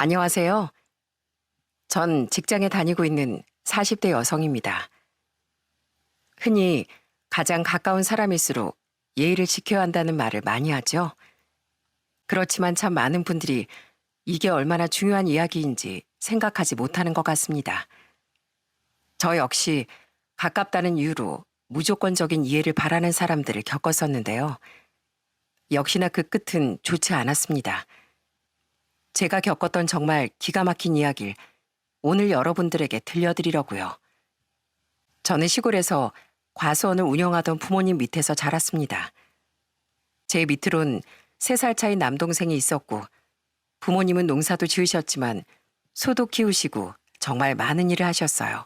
안녕하세요. 전 직장에 다니고 있는 40대 여성입니다. 흔히 가장 가까운 사람일수록 예의를 지켜야 한다는 말을 많이 하죠. 그렇지만 참 많은 분들이 이게 얼마나 중요한 이야기인지 생각하지 못하는 것 같습니다. 저 역시 가깝다는 이유로 무조건적인 이해를 바라는 사람들을 겪었었는데요. 역시나 그 끝은 좋지 않았습니다. 제가 겪었던 정말 기가 막힌 이야기를 오늘 여러분들에게 들려드리려고요. 저는 시골에서 과수원을 운영하던 부모님 밑에서 자랐습니다. 제 밑으론 3살 차이 남동생이 있었고 부모님은 농사도 지으셨지만 소도 키우시고 정말 많은 일을 하셨어요.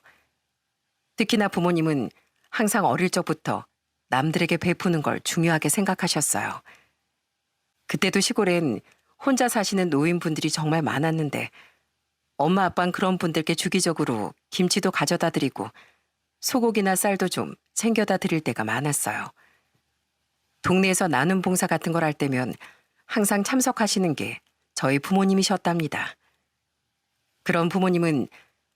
특히나 부모님은 항상 어릴 적부터 남들에게 베푸는 걸 중요하게 생각하셨어요. 그때도 시골엔 혼자 사시는 노인분들이 정말 많았는데 엄마 아빠는 그런 분들께 주기적으로 김치도 가져다 드리고 소고기나 쌀도 좀 챙겨다 드릴 때가 많았어요. 동네에서 나눔 봉사 같은 걸 할 때면 항상 참석하시는 게 저희 부모님이셨답니다. 그런 부모님은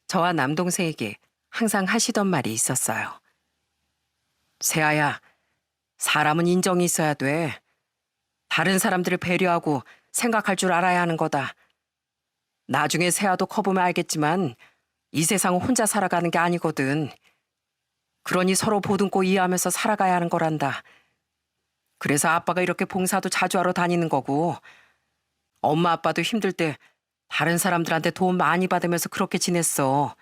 저와 남동생에게 항상 하시던 말이 있었어요. 세아야, 사람은 인정이 있어야 돼. 다른 사람들을 배려하고 생각할 줄 알아야 하는 거다. 나중에 세아도 커보면 알겠지만 이 세상은 혼자 살아가는 게 아니거든. 그러니 서로 보듬고 이해하면서 살아가야 하는 거란다. 그래서 아빠가 이렇게 봉사도 자주 하러 다니는 거고 엄마 아빠도 힘들 때 다른 사람들한테 도움 많이 받으면서 그렇게 지냈어.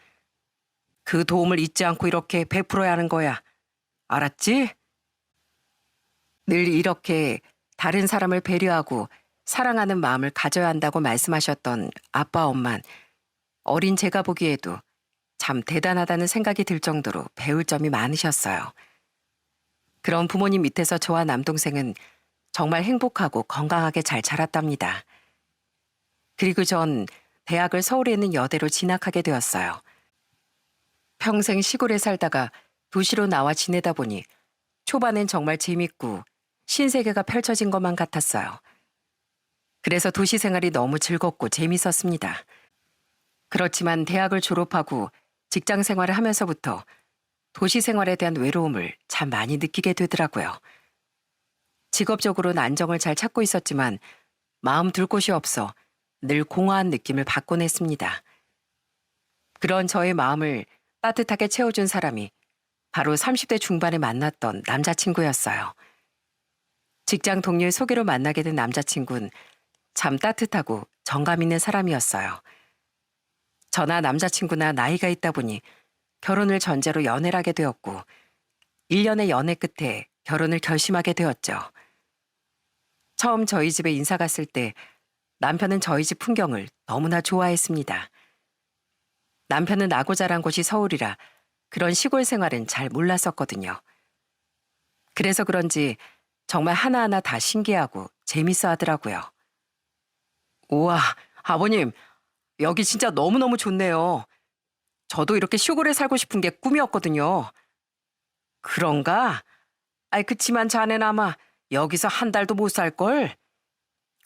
그 도움을 잊지 않고 이렇게 베풀어야 하는 거야. 알았지? 늘 이렇게 다른 사람을 배려하고 사랑하는 마음을 가져야 한다고 말씀하셨던 아빠 엄만 어린 제가 보기에도 참 대단하다는 생각이 들 정도로 배울 점이 많으셨어요. 그런 부모님 밑에서 저와 남동생은 정말 행복하고 건강하게 잘 자랐답니다. 그리고 전 대학을 서울에 있는 여대로 진학하게 되었어요. 평생 시골에 살다가 도시로 나와 지내다 보니 초반엔 정말 재밌고 신세계가 펼쳐진 것만 같았어요. 그래서 도시 생활이 너무 즐겁고 재밌었습니다. 그렇지만 대학을 졸업하고 직장 생활을 하면서부터 도시 생활에 대한 외로움을 참 많이 느끼게 되더라고요. 직업적으로는 안정을 잘 찾고 있었지만 마음 둘 곳이 없어 늘 공허한 느낌을 받곤 했습니다. 그런 저의 마음을 따뜻하게 채워준 사람이 바로 30대 중반에 만났던 남자친구였어요. 직장 동료의 소개로 만나게 된 남자친구는 참 따뜻하고 정감 있는 사람이었어요. 저나 남자친구나 나이가 있다 보니 결혼을 전제로 연애를 하게 되었고 1년의 연애 끝에 결혼을 결심하게 되었죠. 처음 저희 집에 인사 갔을 때 남편은 저희 집 풍경을 너무나 좋아했습니다. 남편은 나고 자란 곳이 서울이라 그런 시골 생활은 잘 몰랐었거든요. 그래서 그런지 정말 하나하나 다 신기하고 재밌어 하더라고요. 우와, 아버님, 여기 진짜 너무너무 좋네요. 저도 이렇게 시골에 살고 싶은 게 꿈이었거든요. 그런가? 아이, 그치만 자넨 아마 여기서 한 달도 못 살걸?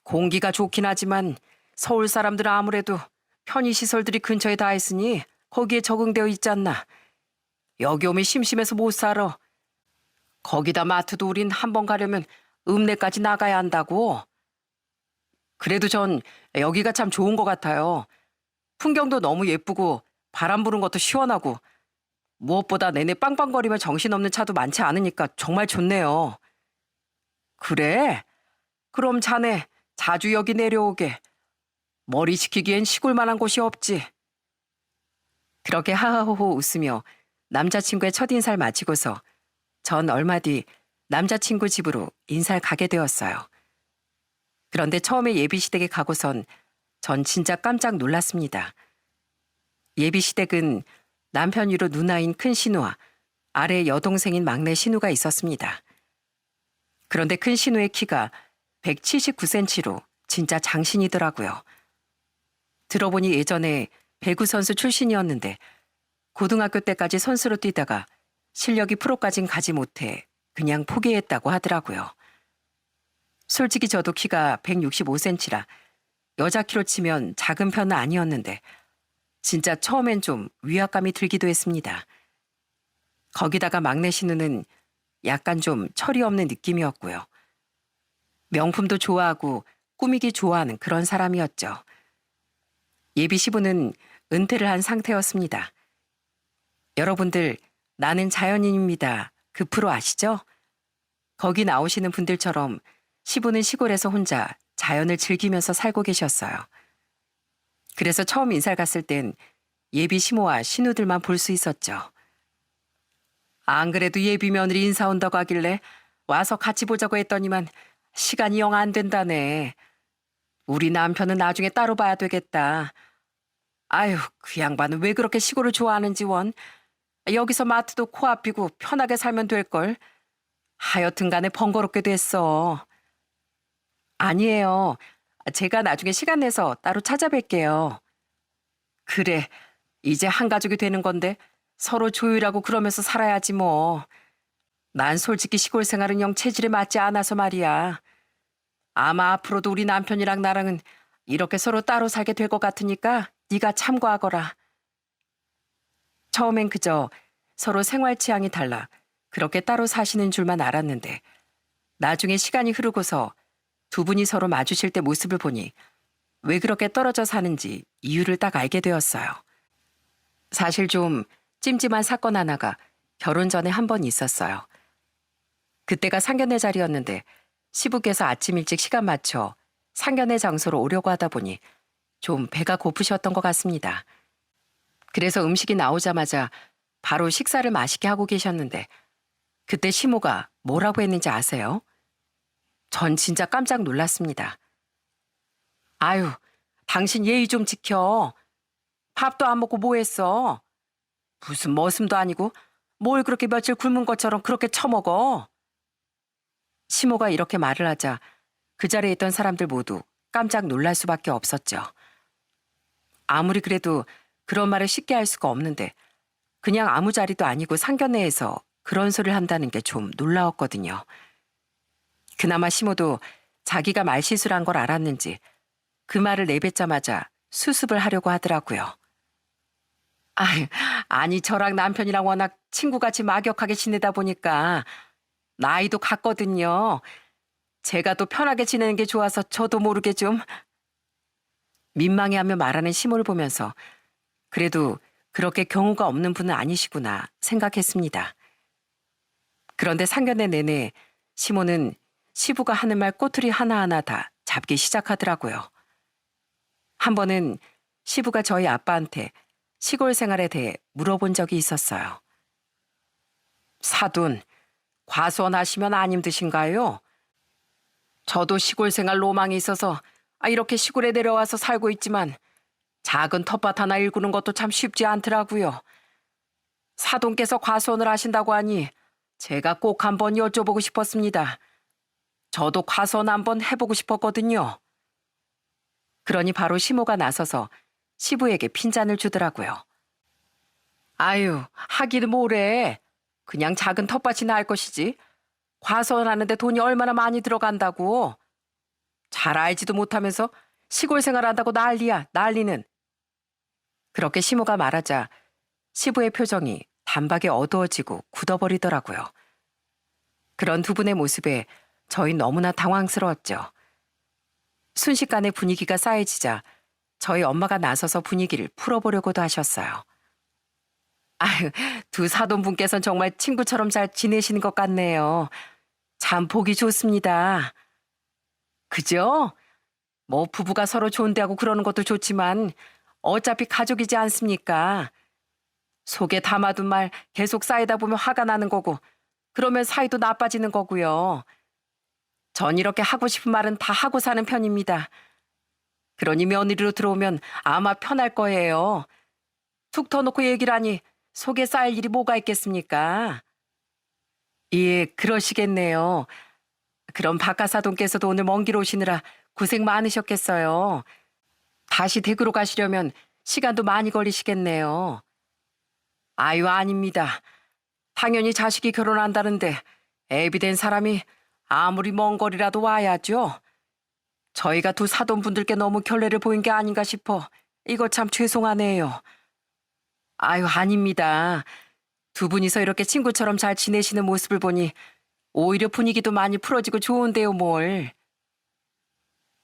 공기가 좋긴 하지만 서울 사람들은 아무래도 편의시설들이 근처에 다 있으니 거기에 적응되어 있지 않나. 여기 오면 심심해서 못 살아. 거기다 마트도 우린 한 번 가려면 읍내까지 나가야 한다고. 그래도 전 여기가 참 좋은 것 같아요. 풍경도 너무 예쁘고 바람 부는 것도 시원하고 무엇보다 내내 빵빵거리며 정신없는 차도 많지 않으니까 정말 좋네요. 그래? 그럼 자네 자주 여기 내려오게. 머리 식히기엔 시골만한 곳이 없지. 그렇게 하하호호 웃으며 남자친구의 첫인사를 마치고서 전 얼마 뒤 남자친구 집으로 인사를 가게 되었어요. 그런데 처음에 예비시댁에 가고선 전 진짜 깜짝 놀랐습니다. 예비시댁은 남편 위로 누나인 큰 신우와 아래 여동생인 막내 신우가 있었습니다. 그런데 큰 신우의 키가 179cm로 진짜 장신이더라고요. 들어보니 예전에 배구 선수 출신이었는데 고등학교 때까지 선수로 뛰다가 실력이 프로까진 가지 못해 그냥 포기했다고 하더라고요. 솔직히 저도 키가 165cm라 여자 키로 치면 작은 편은 아니었는데 진짜 처음엔 좀 위압감이 들기도 했습니다. 거기다가 막내 신우는 약간 좀 철이 없는 느낌이었고요. 명품도 좋아하고 꾸미기 좋아하는 그런 사람이었죠. 예비 시부는 은퇴를 한 상태였습니다. 여러분들 나는 자연인입니다. 그 프로 아시죠? 거기 나오시는 분들처럼 시부는 시골에서 혼자 자연을 즐기면서 살고 계셨어요. 그래서 처음 인사를 갔을 땐 예비 시모와 신우들만 볼 수 있었죠. 안 그래도 예비 며느리 인사 온다고 하길래 와서 같이 보자고 했더니만 시간이 영 안 된다네. 우리 남편은 나중에 따로 봐야 되겠다. 아유, 그 양반은 왜 그렇게 시골을 좋아하는지 원. 여기서 마트도 코앞이고 편하게 살면 될걸. 하여튼 간에 번거롭게 됐어. 아니에요. 제가 나중에 시간 내서 따로 찾아뵐게요. 그래, 이제 한 가족이 되는 건데 서로 조율하고 그러면서 살아야지 뭐. 난 솔직히 시골 생활은 영 체질에 맞지 않아서 말이야. 아마 앞으로도 우리 남편이랑 나랑은 이렇게 서로 따로 살게 될 것 같으니까 네가 참고하거라. 처음엔 그저 서로 생활 취향이 달라 그렇게 따로 사시는 줄만 알았는데 나중에 시간이 흐르고서 두 분이 서로 마주칠 때 모습을 보니 왜 그렇게 떨어져 사는지 이유를 딱 알게 되었어요. 사실 좀 찜찜한 사건 하나가 결혼 전에 한 번 있었어요. 그때가 상견례 자리였는데 시부께서 아침 일찍 시간 맞춰 상견례 장소로 오려고 하다 보니 좀 배가 고프셨던 것 같습니다. 그래서 음식이 나오자마자 바로 식사를 맛있게 하고 계셨는데 그때 시모가 뭐라고 했는지 아세요? 전 진짜 깜짝 놀랐습니다. 아유, 당신 예의 좀 지켜. 밥도 안 먹고 뭐 했어? 무슨 머슴도 아니고 뭘 그렇게 며칠 굶은 것처럼 그렇게 처먹어? 시모가 이렇게 말을 하자 그 자리에 있던 사람들 모두 깜짝 놀랄 수밖에 없었죠. 아무리 그래도 그런 말을 쉽게 할 수가 없는데 그냥 아무 자리도 아니고 상견례에서 그런 소리를 한다는 게 좀 놀라웠거든요. 그나마 시모도 자기가 말실수를 한 걸 알았는지 그 말을 내뱉자마자 수습을 하려고 하더라고요. 아니 저랑 남편이랑 워낙 친구같이 막역하게 지내다 보니까 나이도 같거든요. 제가 또 편하게 지내는 게 좋아서 저도 모르게 좀 민망해하며 말하는 시모를 보면서 그래도 그렇게 경우가 없는 분은 아니시구나 생각했습니다. 그런데 상견례 내내 시모는 시부가 하는 말 꼬투리 하나하나 다 잡기 시작하더라고요. 한 번은 시부가 저희 아빠한테 시골 생활에 대해 물어본 적이 있었어요. 사돈, 과수원 하시면 안 힘드신가요? 저도 시골 생활 로망이 있어서 이렇게 시골에 내려와서 살고 있지만 작은 텃밭 하나 일구는 것도 참 쉽지 않더라고요. 사돈께서 과수원을 하신다고 하니 제가 꼭 한번 여쭤보고 싶었습니다. 저도 과수원 한번 해보고 싶었거든요. 그러니 바로 시모가 나서서 시부에게 핀잔을 주더라고요. 아유, 하기는 뭐래. 그냥 작은 텃밭이나 할 것이지. 과수원하는데 돈이 얼마나 많이 들어간다고. 잘 알지도 못하면서 시골 생활한다고 난리야, 난리는. 그렇게 시모가 말하자 시부의 표정이 단박에 어두워지고 굳어버리더라고요. 그런 두 분의 모습에 저희 너무나 당황스러웠죠. 순식간에 분위기가 싸해지자 저희 엄마가 나서서 분위기를 풀어보려고도 하셨어요. 아유, 두 사돈분께서는 정말 친구처럼 잘 지내시는 것 같네요. 참 보기 좋습니다. 그죠? 뭐 부부가 서로 존대하고 그러는 것도 좋지만 어차피 가족이지 않습니까? 속에 담아둔 말 계속 쌓이다 보면 화가 나는 거고 그러면 사이도 나빠지는 거고요. 전 이렇게 하고 싶은 말은 다 하고 사는 편입니다. 그러니 며느리로 들어오면 아마 편할 거예요. 툭 터놓고 얘기를 하니 속에 쌓일 일이 뭐가 있겠습니까? 예, 그러시겠네요. 그럼 박가사돈께서도 오늘 먼 길 오시느라 고생 많으셨겠어요. 다시 댁으로 가시려면 시간도 많이 걸리시겠네요. 아유, 아닙니다. 당연히 자식이 결혼한다는데 애비 된 사람이 아무리 먼 거리라도 와야죠. 저희가 두 사돈분들께 너무 결례를 보인 게 아닌가 싶어. 이거 참 죄송하네요. 아유, 아닙니다. 두 분이서 이렇게 친구처럼 잘 지내시는 모습을 보니 오히려 분위기도 많이 풀어지고 좋은데요, 뭘.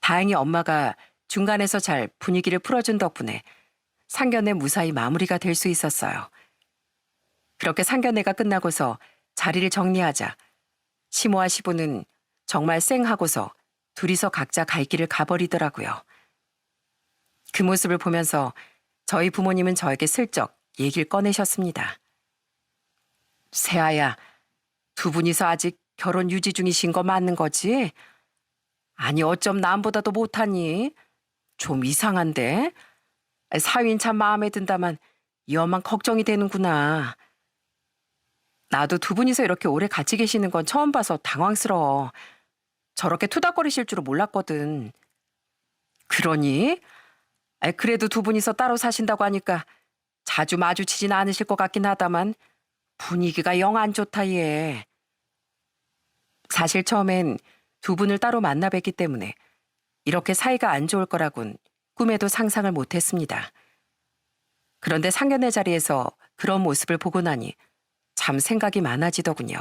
다행히 엄마가 중간에서 잘 분위기를 풀어준 덕분에 상견례 무사히 마무리가 될 수 있었어요. 그렇게 상견례가 끝나고서 자리를 정리하자 시모와 시부는 정말 쌩하고서 둘이서 각자 갈 길을 가버리더라고요. 그 모습을 보면서 저희 부모님은 저에게 슬쩍 얘기를 꺼내셨습니다. 세아야, 두 분이서 아직 결혼 유지 중이신 거 맞는 거지? 아니 어쩜 남보다도 못하니? 좀 이상한데? 사위는 참 마음에 든다만 이 엄만 걱정이 되는구나. 나도 두 분이서 이렇게 오래 같이 계시는 건 처음 봐서 당황스러워. 저렇게 투닥거리실 줄은 몰랐거든. 그러니? 그래도 두 분이서 따로 사신다고 하니까 자주 마주치진 않으실 것 같긴 하다만 분위기가 영 안 좋다 얘. 사실 처음엔 두 분을 따로 만나 뵙기 때문에 이렇게 사이가 안 좋을 거라곤 꿈에도 상상을 못했습니다. 그런데 상견례 자리에서 그런 모습을 보고 나니 참 생각이 많아지더군요.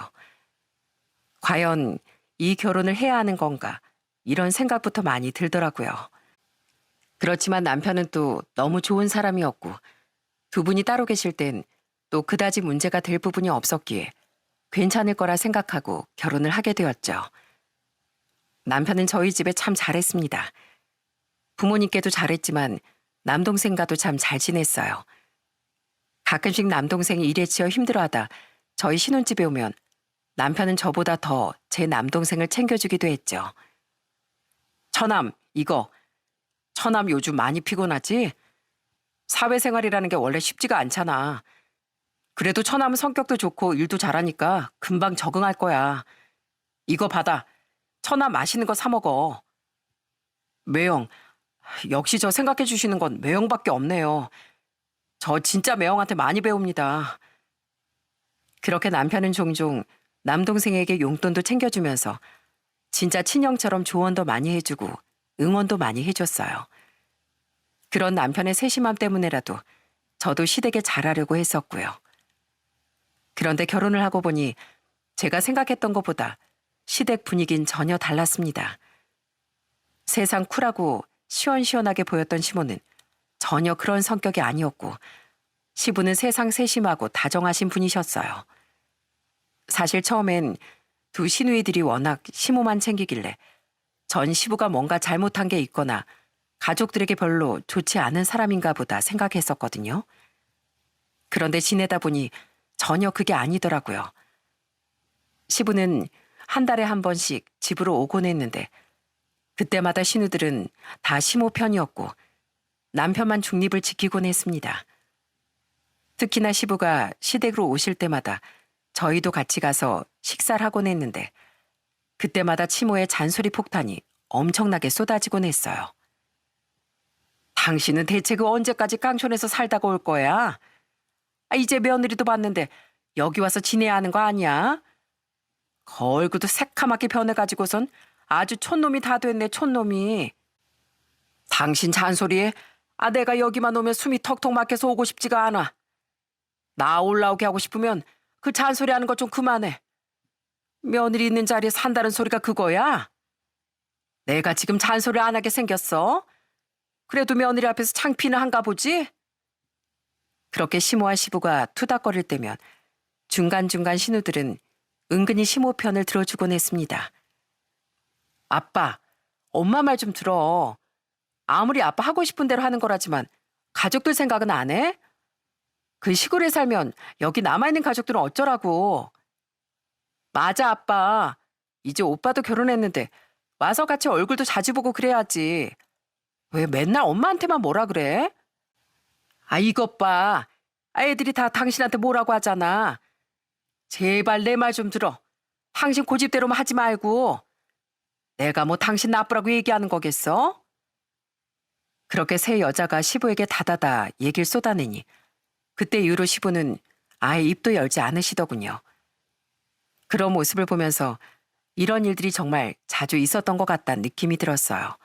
과연 이 결혼을 해야 하는 건가 이런 생각부터 많이 들더라고요. 그렇지만 남편은 또 너무 좋은 사람이었고 두 분이 따로 계실 땐 또 그다지 문제가 될 부분이 없었기에 괜찮을 거라 생각하고 결혼을 하게 되었죠. 남편은 저희 집에 참 잘했습니다. 부모님께도 잘했지만 남동생과도 참 잘 지냈어요. 가끔씩 남동생이 일에 치여 힘들어하다 저희 신혼집에 오면 남편은 저보다 더 제 남동생을 챙겨주기도 했죠. 처남, 이거. 처남 요즘 많이 피곤하지? 사회생활이라는 게 원래 쉽지가 않잖아. 그래도 처남은 성격도 좋고 일도 잘하니까 금방 적응할 거야. 이거 받아. 처남 맛있는 거 사 먹어. 매형, 역시 저 생각해 주시는 건 매형밖에 없네요. 저 진짜 매형한테 많이 배웁니다. 그렇게 남편은 종종 남동생에게 용돈도 챙겨주면서 진짜 친형처럼 조언도 많이 해주고 응원도 많이 해줬어요. 그런 남편의 세심함 때문에라도 저도 시댁에 잘하려고 했었고요. 그런데 결혼을 하고 보니 제가 생각했던 것보다 시댁 분위기는 전혀 달랐습니다. 세상 쿨하고 시원시원하게 보였던 시모는 전혀 그런 성격이 아니었고 시부는 세상 세심하고 다정하신 분이셨어요. 사실 처음엔 두 시누이들이 워낙 시모만 챙기길래 전 시부가 뭔가 잘못한 게 있거나 가족들에게 별로 좋지 않은 사람인가 보다 생각했었거든요. 그런데 지내다 보니 전혀 그게 아니더라고요. 시부는 한 달에 한 번씩 집으로 오곤 했는데 그때마다 시누들은 다 시모 편이었고 남편만 중립을 지키곤 했습니다. 특히나 시부가 시댁으로 오실 때마다 저희도 같이 가서 식사를 하곤 했는데 그때마다 치모의 잔소리 폭탄이 엄청나게 쏟아지곤 했어요. 당신은 대체 그 언제까지 깡촌에서 살다가 올 거야? 이제 며느리도 봤는데 여기 와서 지내야 하는 거 아니야? 그 얼굴도 새카맣게 변해가지고선 아주 촌놈이 다 됐네, 촌놈이. 당신 잔소리에 내가 여기만 오면 숨이 턱턱 막혀서 오고 싶지가 않아. 나 올라오게 하고 싶으면 그 잔소리 하는 거 좀 그만해. 며느리 있는 자리에 산다는 소리가 그거야? 내가 지금 잔소리 안 하게 생겼어? 그래도 며느리 앞에서 창피는 한가 보지? 그렇게 시모와 시부가 투닥거릴 때면 중간중간 신우들은 은근히 시모 편을 들어주곤 했습니다. 아빠, 엄마 말 좀 들어. 아무리 아빠 하고 싶은 대로 하는 거라지만 가족들 생각은 안 해? 그 시골에 살면 여기 남아있는 가족들은 어쩌라고. 맞아, 아빠. 이제 오빠도 결혼했는데 와서 같이 얼굴도 자주 보고 그래야지. 왜 맨날 엄마한테만 뭐라 그래? 이것 봐. 애들이 다 당신한테 뭐라고 하잖아. 제발 내 말 좀 들어. 당신 고집대로만 하지 말고. 내가 뭐 당신 나쁘라고 얘기하는 거겠어? 그렇게 세 여자가 시부에게 다다다 얘기를 쏟아내니 그때 이후로 시부는 아예 입도 열지 않으시더군요. 그런 모습을 보면서 이런 일들이 정말 자주 있었던 것 같다는 느낌이 들었어요.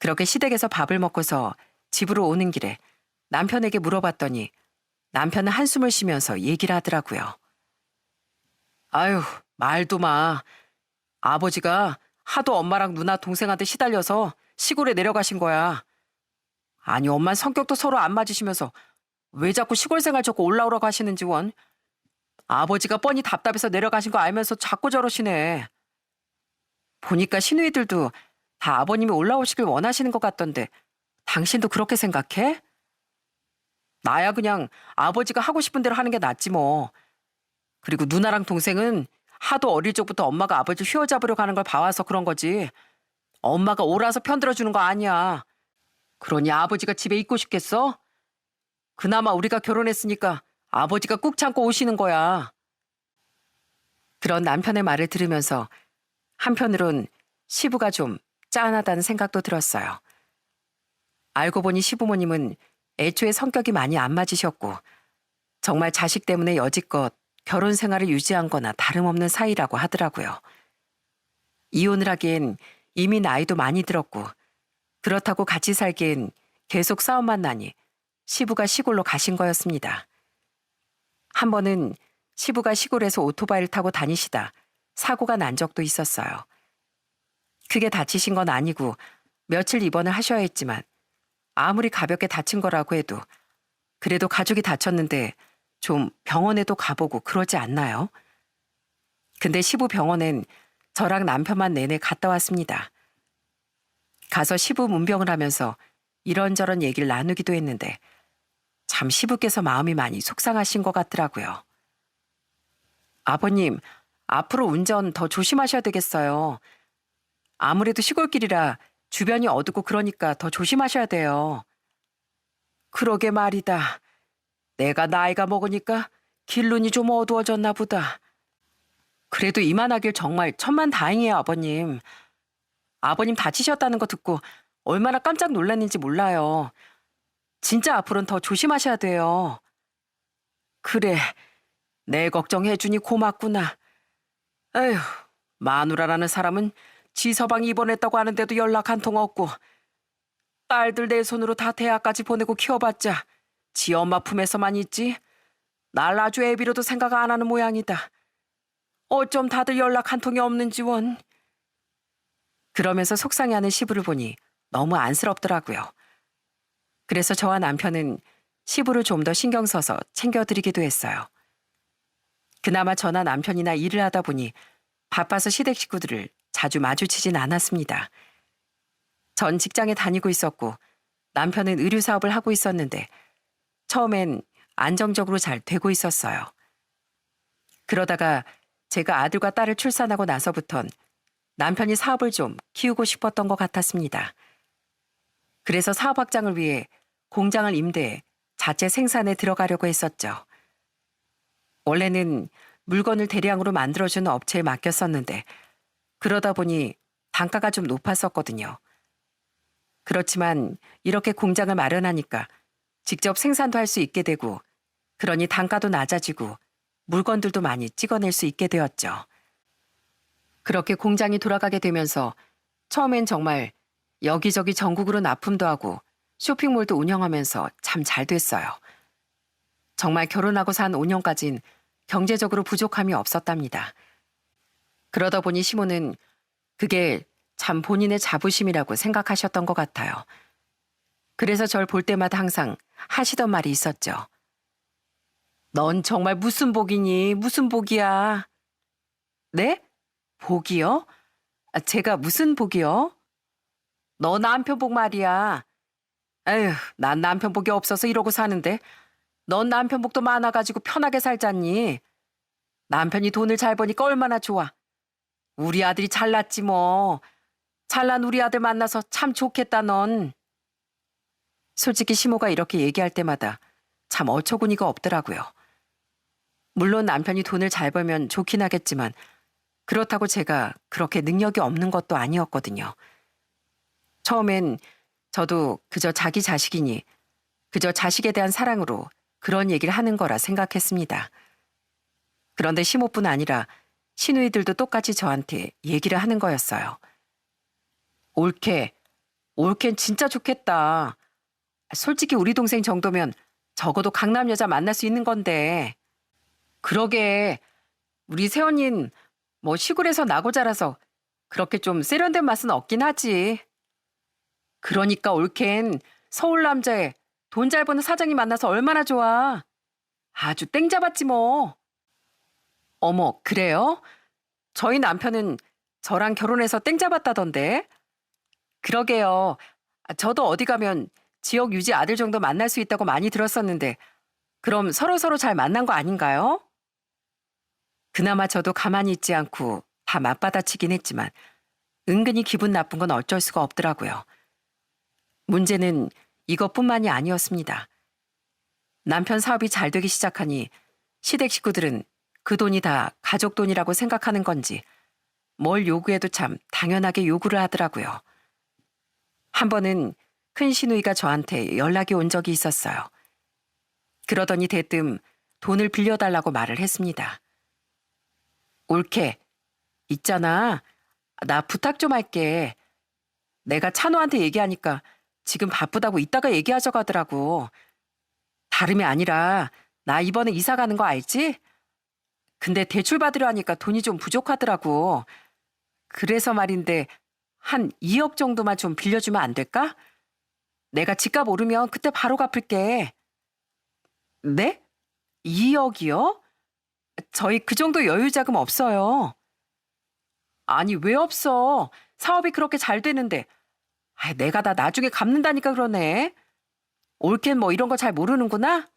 그렇게 시댁에서 밥을 먹고서 집으로 오는 길에 남편에게 물어봤더니 남편은 한숨을 쉬면서 얘기를 하더라고요. 아유, 말도 마. 아버지가 하도 엄마랑 누나 동생한테 시달려서 시골에 내려가신 거야. 아니, 엄만 성격도 서로 안 맞으시면서 왜 자꾸 시골 생활 접고 올라오라고 하시는지 원. 아버지가 뻔히 답답해서 내려가신 거 알면서 자꾸 저러시네. 보니까 시누이들도 다 아버님이 올라오시길 원하시는 것 같던데 당신도 그렇게 생각해? 나야 그냥 아버지가 하고 싶은 대로 하는 게 낫지 뭐. 그리고 누나랑 동생은 하도 어릴 적부터 엄마가 아버지 휘어잡으려고 하는 걸 봐와서 그런 거지. 엄마가 오라서 편들어주는 거 아니야. 그러니 아버지가 집에 있고 싶겠어? 그나마 우리가 결혼했으니까 아버지가 꾹 참고 오시는 거야. 그런 남편의 말을 들으면서 한편으론 시부가 좀 짠하다는 생각도 들었어요. 알고 보니 시부모님은 애초에 성격이 많이 안 맞으셨고 정말 자식 때문에 여지껏 결혼 생활을 유지한 거나 다름없는 사이라고 하더라고요. 이혼을 하기엔 이미 나이도 많이 들었고 그렇다고 같이 살기엔 계속 싸움만 나니 시부가 시골로 가신 거였습니다. 한 번은 시부가 시골에서 오토바이를 타고 다니시다 사고가 난 적도 있었어요. 크게 다치신 건 아니고 며칠 입원을 하셔야 했지만 아무리 가볍게 다친 거라고 해도 그래도 가족이 다쳤는데 좀 병원에도 가보고 그러지 않나요? 근데 시부 병원엔 저랑 남편만 내내 갔다 왔습니다. 가서 시부 문병을 하면서 이런저런 얘기를 나누기도 했는데 참 시부께서 마음이 많이 속상하신 것 같더라고요. 아버님, 앞으로 운전 더 조심하셔야 되겠어요. 아무래도 시골길이라 주변이 어둡고 그러니까 더 조심하셔야 돼요. 그러게 말이다. 내가 나이가 먹으니까 길눈이 좀 어두워졌나 보다. 그래도 이만하길 정말 천만다행이에요, 아버님. 아버님 다치셨다는 거 듣고 얼마나 깜짝 놀랐는지 몰라요. 진짜 앞으로는 더 조심하셔야 돼요. 그래, 내 걱정해주니 고맙구나. 에휴, 마누라라는 사람은 지 서방 입원했다고 하는데도 연락 한 통 없고 딸들 내 손으로 다 대학까지 보내고 키워봤자 지 엄마 품에서만 있지. 날 아주 애비로도 생각 안 하는 모양이다. 어쩜 다들 연락 한 통이 없는지 원. 그러면서 속상해하는 시부를 보니 너무 안쓰럽더라고요. 그래서 저와 남편은 시부를 좀 더 신경 써서 챙겨드리기도 했어요. 그나마 저나 남편이나 일을 하다 보니 바빠서 시댁 식구들을 자주 마주치진 않았습니다. 전 직장에 다니고 있었고 남편은 의류 사업을 하고 있었는데 처음엔 안정적으로 잘 되고 있었어요. 그러다가 제가 아들과 딸을 출산하고 나서부턴 남편이 사업을 좀 키우고 싶었던 것 같았습니다. 그래서 사업 확장을 위해 공장을 임대해 자체 생산에 들어가려고 했었죠. 원래는 물건을 대량으로 만들어주는 업체에 맡겼었는데 그러다 보니 단가가 좀 높았었거든요. 그렇지만 이렇게 공장을 마련하니까 직접 생산도 할 수 있게 되고 그러니 단가도 낮아지고 물건들도 많이 찍어낼 수 있게 되었죠. 그렇게 공장이 돌아가게 되면서 처음엔 정말 여기저기 전국으로 납품도 하고 쇼핑몰도 운영하면서 참 잘 됐어요. 정말 결혼하고 산 5년까진 경제적으로 부족함이 없었답니다. 그러다 보니 시모는 그게 참 본인의 자부심이라고 생각하셨던 것 같아요. 그래서 절 볼 때마다 항상 하시던 말이 있었죠. 넌 정말 무슨 복이니? 무슨 복이야? 네? 복이요? 제가 무슨 복이요? 너 남편 복 말이야. 에휴, 난 남편 복이 없어서 이러고 사는데 넌 남편 복도 많아가지고 편하게 살잖니. 남편이 돈을 잘 버니까 얼마나 좋아. 우리 아들이 잘났지 뭐. 잘난 우리 아들 만나서 참 좋겠다 넌. 솔직히 시모가 이렇게 얘기할 때마다 참 어처구니가 없더라고요. 물론 남편이 돈을 잘 벌면 좋긴 하겠지만 그렇다고 제가 그렇게 능력이 없는 것도 아니었거든요. 처음엔 저도 그저 자기 자식이니 그저 자식에 대한 사랑으로 그런 얘기를 하는 거라 생각했습니다. 그런데 시모뿐 아니라 시누이들도 똑같이 저한테 얘기를 하는 거였어요. 옳게, 올케는 진짜 좋겠다. 솔직히 우리 동생 정도면 적어도 강남 여자 만날 수 있는 건데. 그러게 우리 새언니는 뭐 시골에서 나고 자라서 그렇게 좀 세련된 맛은 없긴 하지. 그러니까 올케는 서울 남자애 돈 잘 버는 사장님 만나서 얼마나 좋아. 아주 땡 잡았지 뭐. 어머, 그래요? 저희 남편은 저랑 결혼해서 땡 잡았다던데. 그러게요. 저도 어디 가면 지역 유지 아들 정도 만날 수 있다고 많이 들었었는데 그럼 서로서로 잘 만난 거 아닌가요? 그나마 저도 가만히 있지 않고 다 맞받아치긴 했지만 은근히 기분 나쁜 건 어쩔 수가 없더라고요. 문제는 이것뿐만이 아니었습니다. 남편 사업이 잘 되기 시작하니 시댁 식구들은 그 돈이 다 가족 돈이라고 생각하는 건지 뭘 요구해도 참 당연하게 요구를 하더라고요. 한 번은 큰 시누이가 저한테 연락이 온 적이 있었어요. 그러더니 대뜸 돈을 빌려달라고 말을 했습니다. 올케, 있잖아. 나 부탁 좀 할게. 내가 찬호한테 얘기하니까 지금 바쁘다고 이따가 얘기하자고 하더라고. 다름이 아니라 나 이번에 이사 가는 거 알지? 근데 대출 받으려 하니까 돈이 좀 부족하더라고. 그래서 말인데 한 2억 정도만 좀 빌려주면 안 될까? 내가 집값 오르면 그때 바로 갚을게. 네? 2억이요? 저희 그 정도 여유 자금 없어요. 아니, 왜 없어? 사업이 그렇게 잘 되는데. 내가 다 나중에 갚는다니까 그러네. 올케는 뭐 이런 거 잘 모르는구나?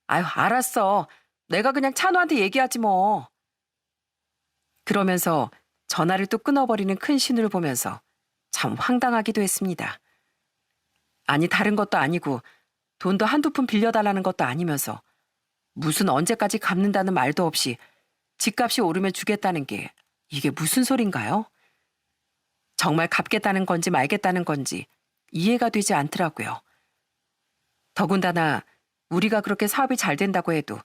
아유, 알았어. 내가 그냥 찬우한테 얘기하지 뭐. 그러면서 전화를 또 끊어버리는 큰 신우를 보면서 참 황당하기도 했습니다. 아니, 다른 것도 아니고 돈도 한두 푼 빌려달라는 것도 아니면서 무슨 언제까지 갚는다는 말도 없이 집값이 오르면 주겠다는 게 이게 무슨 소린가요? 정말 갚겠다는 건지 말겠다는 건지 이해가 되지 않더라고요. 더군다나 우리가 그렇게 사업이 잘 된다고 해도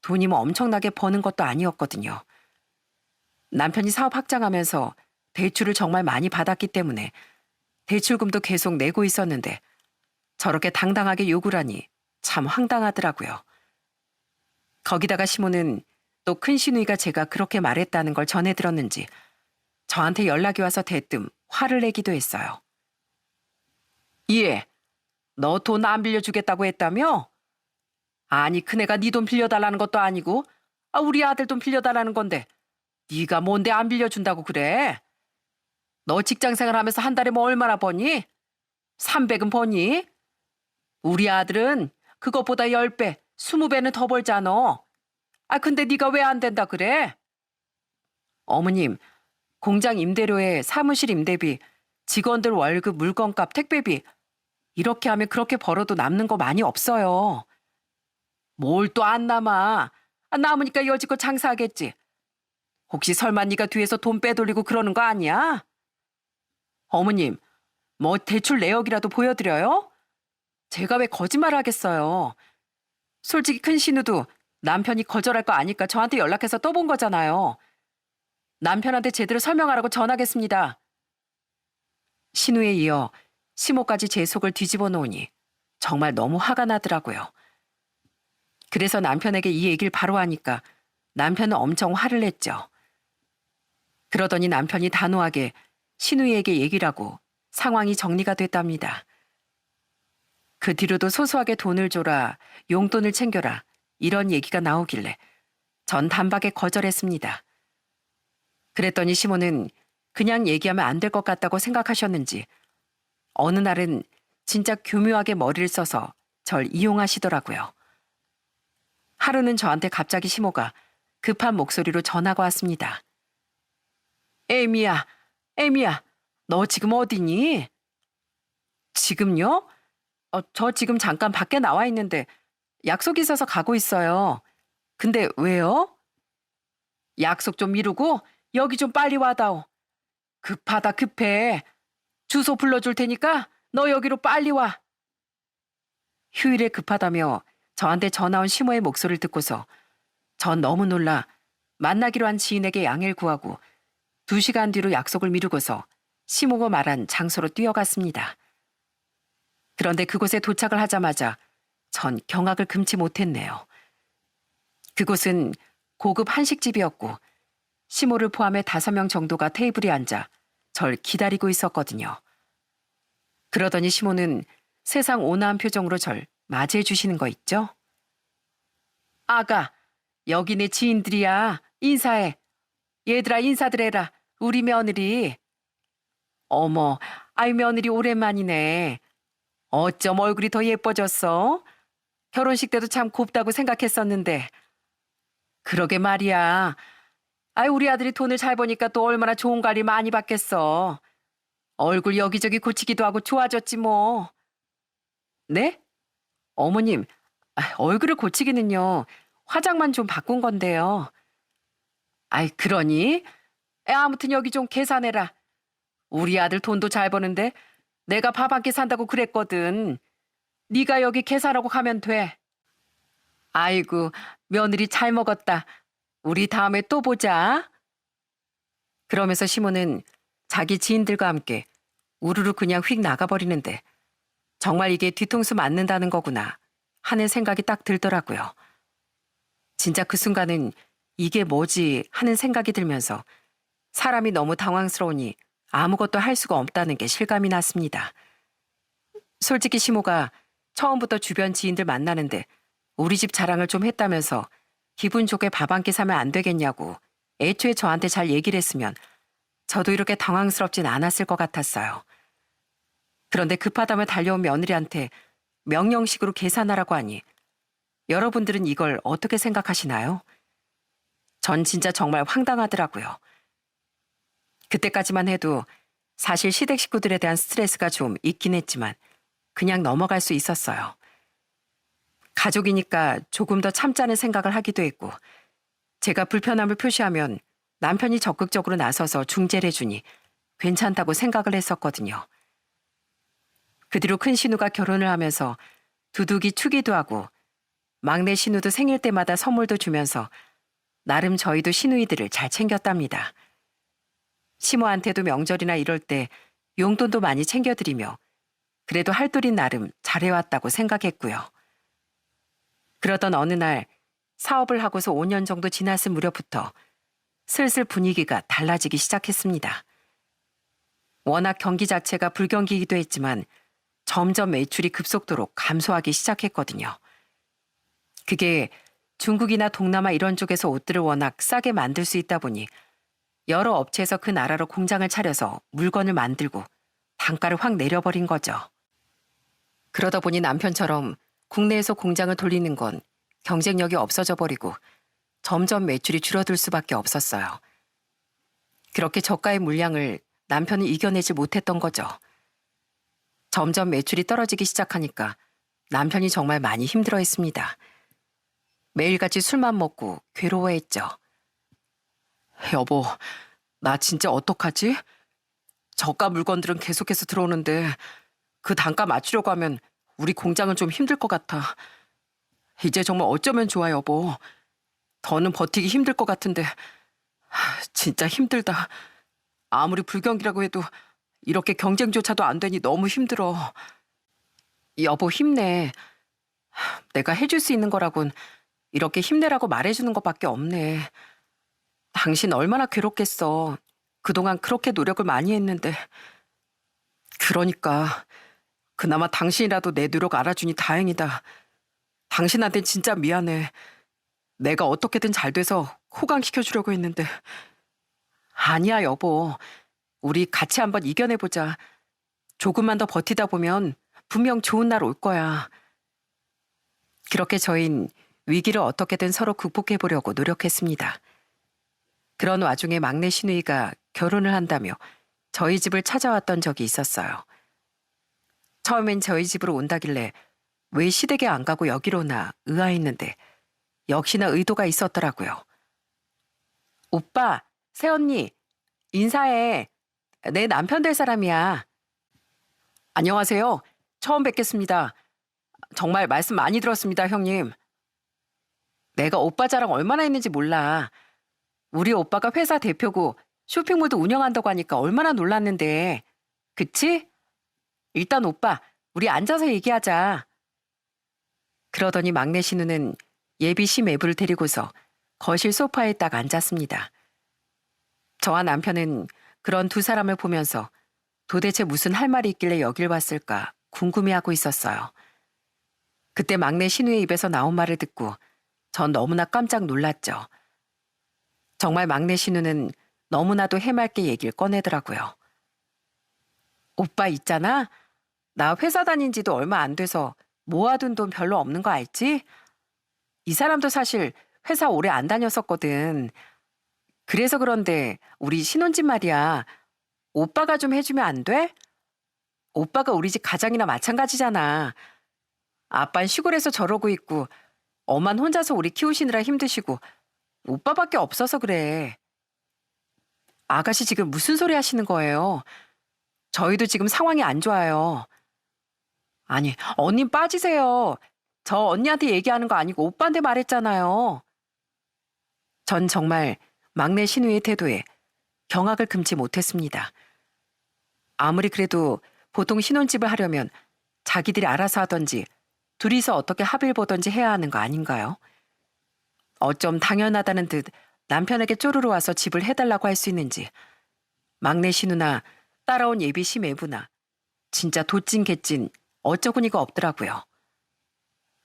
돈이 뭐 엄청나게 버는 것도 아니었거든요. 남편이 사업 확장하면서 대출을 정말 많이 받았기 때문에 대출금도 계속 내고 있었는데 저렇게 당당하게 요구를 하니 참 황당하더라고요. 거기다가 시모는 또 큰 시누이가 제가 그렇게 말했다는 걸 전해 들었는지 저한테 연락이 와서 대뜸 화를 내기도 했어요. 예, 너 돈 안 빌려주겠다고 했다며? 아니, 큰애가 네 돈 빌려달라는 것도 아니고 우리 아들 돈 빌려달라는 건데 네가 뭔데 안 빌려준다고 그래? 너 직장생활 하면서 한 달에 뭐 얼마나 버니? 300은 버니? 우리 아들은 그것보다 10배, 20배는 더 벌잖아. 근데 네가 왜 안 된다 그래? 어머님, 공장 임대료에 사무실 임대비, 직원들 월급, 물건값, 택배비 이렇게 하면 그렇게 벌어도 남는 거 많이 없어요. 뭘 또 안 남아? 남으니까 여지껏 장사하겠지. 혹시 설마 네가 뒤에서 돈 빼돌리고 그러는 거 아니야? 어머님, 뭐 대출 내역이라도 보여드려요? 제가 왜 거짓말 하겠어요. 솔직히 큰 신우도 남편이 거절할 거 아니까 저한테 연락해서 떠본 거잖아요. 남편한테 제대로 설명하라고 전하겠습니다. 신우에 이어 시모까지 제 속을 뒤집어 놓으니 정말 너무 화가 나더라고요. 그래서 남편에게 이 얘기를 바로 하니까 남편은 엄청 화를 냈죠. 그러더니 남편이 단호하게 신우이에게 얘기를 하고 상황이 정리가 됐답니다. 그 뒤로도 소소하게 돈을 줘라, 용돈을 챙겨라 이런 얘기가 나오길래 전 단박에 거절했습니다. 그랬더니 시모는 그냥 얘기하면 안 될 것 같다고 생각하셨는지 어느 날은 진짜 교묘하게 머리를 써서 절 이용하시더라고요. 하루는 저한테 갑자기 시모가 급한 목소리로 전화가 왔습니다. 에미야, 에미야, 너 지금 어디니? 지금요? 저 지금 잠깐 밖에 나와 있는데 약속 있어서 가고 있어요. 근데 왜요? 약속 좀 미루고 여기 좀 빨리 와다오. 급하다 급해. 주소 불러줄 테니까 너 여기로 빨리 와. 휴일에 급하다며 저한테 전화 온 시모의 목소리를 듣고서 전 너무 놀라 만나기로 한 지인에게 양해를 구하고 2시간 뒤로 약속을 미루고서 시모가 말한 장소로 뛰어갔습니다. 그런데 그곳에 도착을 하자마자 전 경악을 금치 못했네요. 그곳은 고급 한식집이었고 시모를 포함해 5명 정도가 테이블에 앉아 절 기다리고 있었거든요. 그러더니 시모는 세상 온화한 표정으로 절 맞이해 주시는 거 있죠? 아가, 여기 내 지인들이야. 인사해. 얘들아 인사들 해라. 우리 며느리. 어머, 아이 며느리 오랜만이네. 어쩜 얼굴이 더 예뻐졌어? 결혼식 때도 참 곱다고 생각했었는데. 그러게 말이야. 아이 우리 아들이 돈을 잘 버니까 또 얼마나 좋은 관리 많이 받겠어. 얼굴 여기저기 고치기도 하고 좋아졌지 뭐. 네? 어머님, 얼굴을 고치기는요. 화장만 좀 바꾼 건데요. 아이 그러니? 아무튼 여기 좀 계산해라. 우리 아들 돈도 잘 버는데 내가 밥 한 끼 산다고 그랬거든. 네가 여기 계산하고 가면 돼. 아이고, 며느리 잘 먹었다. 우리 다음에 또 보자. 그러면서 시모는 자기 지인들과 함께 우르르 그냥 휙 나가버리는데 정말 이게 뒤통수 맞는다는 거구나 하는 생각이 딱 들더라고요. 진짜 그 순간은 이게 뭐지 하는 생각이 들면서 사람이 너무 당황스러우니 아무것도 할 수가 없다는 게 실감이 났습니다. 솔직히 시모가 처음부터 주변 지인들 만나는데 우리 집 자랑을 좀 했다면서 기분 좋게 밥 한 끼 사면 안 되겠냐고 애초에 저한테 잘 얘기를 했으면 저도 이렇게 당황스럽진 않았을 것 같았어요. 그런데 급하다며 달려온 며느리한테 명령식으로 계산하라고 하니 여러분들은 이걸 어떻게 생각하시나요? 전 진짜 정말 황당하더라고요. 그때까지만 해도 사실 시댁 식구들에 대한 스트레스가 좀 있긴 했지만 그냥 넘어갈 수 있었어요. 가족이니까 조금 더 참자는 생각을 하기도 했고 제가 불편함을 표시하면 남편이 적극적으로 나서서 중재를 해주니 괜찮다고 생각을 했었거든요. 그 뒤로 큰 신우가 결혼을 하면서 두둑이 추기도 하고 막내 신우도 생일 때마다 선물도 주면서 나름 저희도 시누이들을 잘 챙겼답니다. 시모한테도 명절이나 이럴 때 용돈도 많이 챙겨드리며 그래도 할돌이 나름 잘해왔다고 생각했고요. 그러던 어느 날 사업을 하고서 5년 정도 지났을 무렵부터 슬슬 분위기가 달라지기 시작했습니다. 워낙 경기 자체가 불경기이기도 했지만 점점 매출이 급속도로 감소하기 시작했거든요. 그게 중국이나 동남아 이런 쪽에서 옷들을 워낙 싸게 만들 수 있다 보니 여러 업체에서 그 나라로 공장을 차려서 물건을 만들고 단가를 확 내려버린 거죠. 그러다 보니 남편처럼 국내에서 공장을 돌리는 건 경쟁력이 없어져 버리고 점점 매출이 줄어들 수밖에 없었어요. 그렇게 저가의 물량을 남편이 이겨내지 못했던 거죠. 점점 매출이 떨어지기 시작하니까 남편이 정말 많이 힘들어했습니다. 매일같이 술만 먹고 괴로워했죠. 여보, 나 진짜 어떡하지? 저가 물건들은 계속해서 들어오는데 그 단가 맞추려고 하면 우리 공장은 좀 힘들 것 같아. 이제 정말 어쩌면 좋아, 여보. 더는 버티기 힘들 것 같은데 진짜 힘들다. 아무리 불경기라고 해도 이렇게 경쟁조차도 안 되니 너무 힘들어. 여보 힘내. 내가 해줄 수 있는 거라곤 이렇게 힘내라고 말해주는 것밖에 없네. 당신 얼마나 괴롭겠어. 그동안 그렇게 노력을 많이 했는데. 그러니까 그나마 당신이라도 내 노력 알아주니 다행이다. 당신한텐 진짜 미안해. 내가 어떻게든 잘 돼서 호강시켜주려고 했는데. 아니야 여보. 우리 같이 한번 이겨내보자. 조금만 더 버티다 보면 분명 좋은 날 올 거야. 그렇게 저흰 위기를 어떻게든 서로 극복해보려고 노력했습니다. 그런 와중에 막내 시누이가 결혼을 한다며 저희 집을 찾아왔던 적이 있었어요. 처음엔 저희 집으로 온다길래 왜 시댁에 안 가고 여기로 오나 의아했는데 역시나 의도가 있었더라고요. 오빠, 새언니, 인사해. 내 남편 될 사람이야. 안녕하세요. 처음 뵙겠습니다. 정말 말씀 많이 들었습니다, 형님. 내가 오빠 자랑 얼마나 했는지 몰라. 우리 오빠가 회사 대표고 쇼핑몰도 운영한다고 하니까 얼마나 놀랐는데. 그치? 일단 오빠, 우리 앉아서 얘기하자. 그러더니 막내 신우는 예비 시매부를 데리고서 거실 소파에 딱 앉았습니다. 저와 남편은 그런 두 사람을 보면서 도대체 무슨 할 말이 있길래 여길 왔을까 궁금해하고 있었어요. 그때 막내 신우의 입에서 나온 말을 듣고 전 너무나 깜짝 놀랐죠. 정말 막내 신우는 너무나도 해맑게 얘기를 꺼내더라고요. 오빠 있잖아. 나 회사 다닌 지도 얼마 안 돼서 모아둔 돈 별로 없는 거 알지? 이 사람도 사실 회사 오래 안 다녔었거든. 그래서 그런데 우리 신혼집 말이야. 오빠가 좀 해주면 안 돼? 오빠가 우리 집 가장이나 마찬가지잖아. 아빤 시골에서 저러고 있고 엄만 혼자서 우리 키우시느라 힘드시고 오빠밖에 없어서 그래. 아가씨 지금 무슨 소리 하시는 거예요? 저희도 지금 상황이 안 좋아요. 아니, 언니 빠지세요. 저 언니한테 얘기하는 거 아니고 오빠한테 말했잖아요. 전 정말 막내 신우의 태도에 경악을 금치 못했습니다. 아무리 그래도 보통 신혼집을 하려면 자기들이 알아서 하던지 둘이서 어떻게 합의를 보던지 해야 하는 거 아닌가요? 어쩜 당연하다는 듯 남편에게 쪼르르 와서 집을 해달라고 할 수 있는지 막내 신우나 따라온 예비 시매부나 진짜 도찐 개찐 어쩌구니가 없더라고요.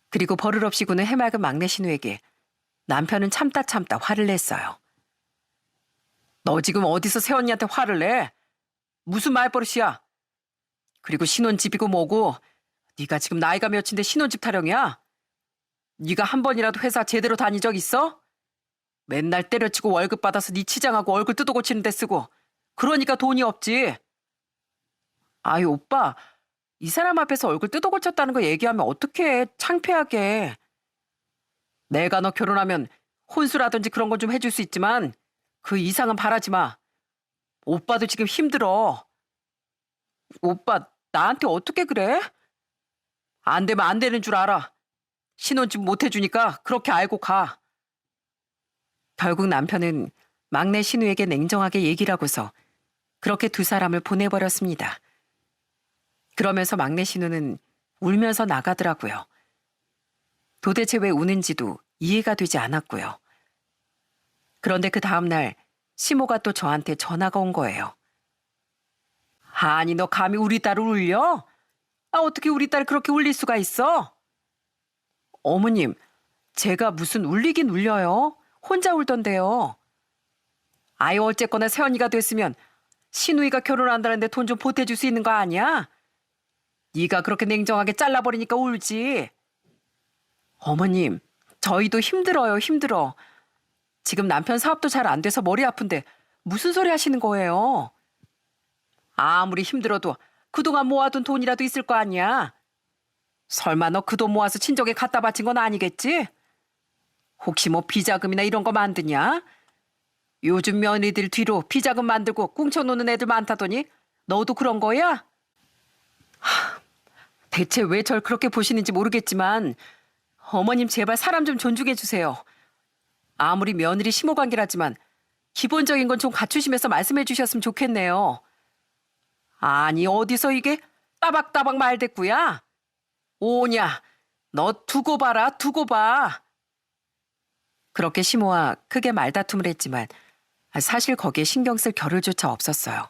그리고 버릇없이 구는 해맑은 막내 신우에게 남편은 참다 화를 냈어요. 너 지금 어디서 새언니한테 화를 내? 무슨 말버릇이야? 그리고 신혼집이고 뭐고 네가 지금 나이가 몇인데 신혼집 타령이야? 네가 한 번이라도 회사 제대로 다닌 적 있어? 맨날 때려치고 월급 받아서 네 치장하고 얼굴 뜯어고치는 데 쓰고 그러니까 돈이 없지. 아이 오빠 이 사람 앞에서 얼굴 뜯어고쳤다는 거 얘기하면 어떡해 창피하게. 내가 너 결혼하면 혼수라든지 그런 건 좀 해줄 수 있지만 그 이상은 바라지 마. 오빠도 지금 힘들어. 오빠 나한테 어떻게 그래? 안 되면 안 되는 줄 알아. 신혼집 못 해주니까 그렇게 알고 가. 결국 남편은 막내 신우에게 냉정하게 얘기를 하고서 그렇게 두 사람을 보내버렸습니다. 그러면서 막내 신우는 울면서 나가더라고요. 도대체 왜 우는지도 이해가 되지 않았고요. 그런데 그 다음날 시모가 또 저한테 전화가 온 거예요. 아니 너 감히 우리 딸을 울려? 아 어떻게 우리 딸 그렇게 울릴 수가 있어? 어머님 제가 무슨 울리긴 울려요. 혼자 울던데요. 아이 어쨌거나 새언니가 됐으면 신우이가 결혼한다는데 돈 좀 보태줄 수 있는 거 아니야? 네가 그렇게 냉정하게 잘라버리니까 울지. 어머님 저희도 힘들어요 힘들어. 지금 남편 사업도 잘 안 돼서 머리 아픈데 무슨 소리 하시는 거예요? 아무리 힘들어도 그동안 모아둔 돈이라도 있을 거 아니야. 설마 너 그 돈 모아서 친정에 갖다 바친 건 아니겠지? 혹시 뭐 비자금이나 이런 거 만드냐? 요즘 며느리들 뒤로 비자금 만들고 꿍쳐놓는 애들 많다더니 너도 그런 거야? 대체 왜 절 그렇게 보시는지 모르겠지만 어머님 제발 사람 좀 존중해 주세요. 아무리 며느리 시모 관계라지만 기본적인 건 좀 갖추시면서 말씀해 주셨으면 좋겠네요. 아니 어디서 이게 따박따박 말대꾸야? 오냐 너 두고 봐라 두고 봐. 그렇게 시모와 크게 말다툼을 했지만 사실 거기에 신경 쓸 겨를조차 없었어요.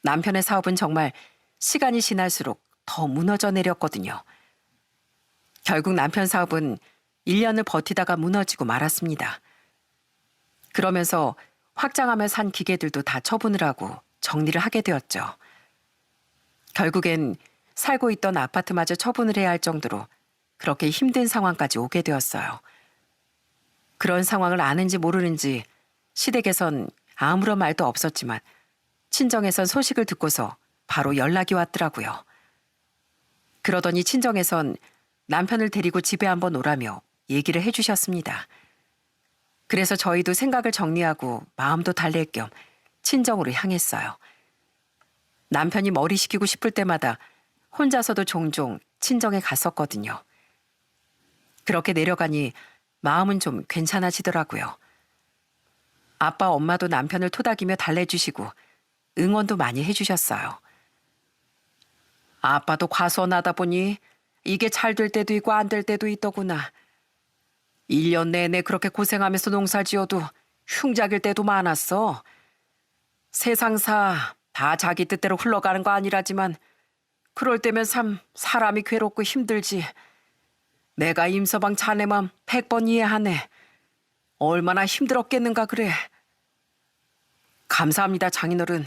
남편의 사업은 정말 시간이 지날수록 더 무너져 내렸거든요. 결국 남편 사업은 1년을 버티다가 무너지고 말았습니다. 그러면서 확장하며 산 기계들도 다 처분을 하고 정리를 하게 되었죠. 결국엔 살고 있던 아파트마저 처분을 해야 할 정도로 그렇게 힘든 상황까지 오게 되었어요. 그런 상황을 아는지 모르는지 시댁에선 아무런 말도 없었지만 친정에선 소식을 듣고서 바로 연락이 왔더라고요. 그러더니 친정에선 남편을 데리고 집에 한번 오라며 얘기를 해주셨습니다. 그래서 저희도 생각을 정리하고 마음도 달랠 겸 친정으로 향했어요. 남편이 머리 식히고 싶을 때마다 혼자서도 종종 친정에 갔었거든요. 그렇게 내려가니 마음은 좀 괜찮아지더라고요. 아빠 엄마도 남편을 토닥이며 달래주시고 응원도 많이 해주셨어요. 아빠도 과소원하다 보니 이게 잘 될 때도 있고 안 될 때도 있더구나. 1년 내내 그렇게 고생하면서 농사 지어도 흉작일 때도 많았어. 세상사 다 자기 뜻대로 흘러가는 거 아니라지만 그럴 때면 참 사람이 괴롭고 힘들지. 내가 임서방 자네 맘 100번 이해하네. 얼마나 힘들었겠는가 그래. 감사합니다, 장인어른.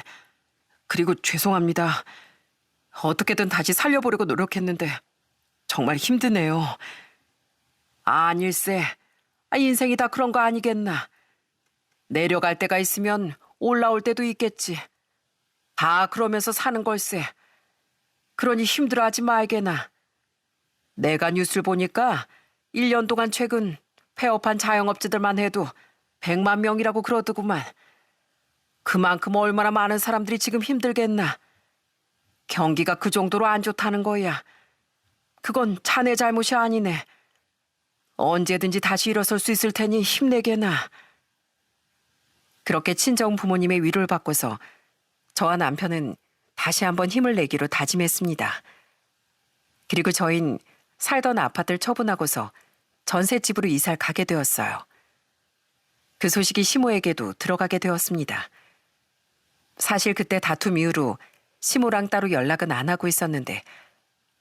그리고 죄송합니다. 어떻게든 다시 살려보려고 노력했는데 정말 힘드네요. 아닐세. 인생이 다 그런 거 아니겠나. 내려갈 때가 있으면 올라올 때도 있겠지. 다 그러면서 사는 걸세. 그러니 힘들어하지 말게나. 내가 뉴스를 보니까 1년 동안 최근 폐업한 자영업자들만 해도 100만 명이라고 그러더구만. 그만큼 얼마나 많은 사람들이 지금 힘들겠나. 경기가 그 정도로 안 좋다는 거야. 그건 자네 잘못이 아니네. 언제든지 다시 일어설 수 있을 테니 힘내게나. 그렇게 친정 부모님의 위로를 받고서 저와 남편은 다시 한번 힘을 내기로 다짐했습니다. 그리고 저흰 살던 아파트를 처분하고서 전셋집으로 이사를 가게 되었어요. 그 소식이 시모에게도 들어가게 되었습니다. 사실 그때 다툼 이후로 시모랑 따로 연락은 안 하고 있었는데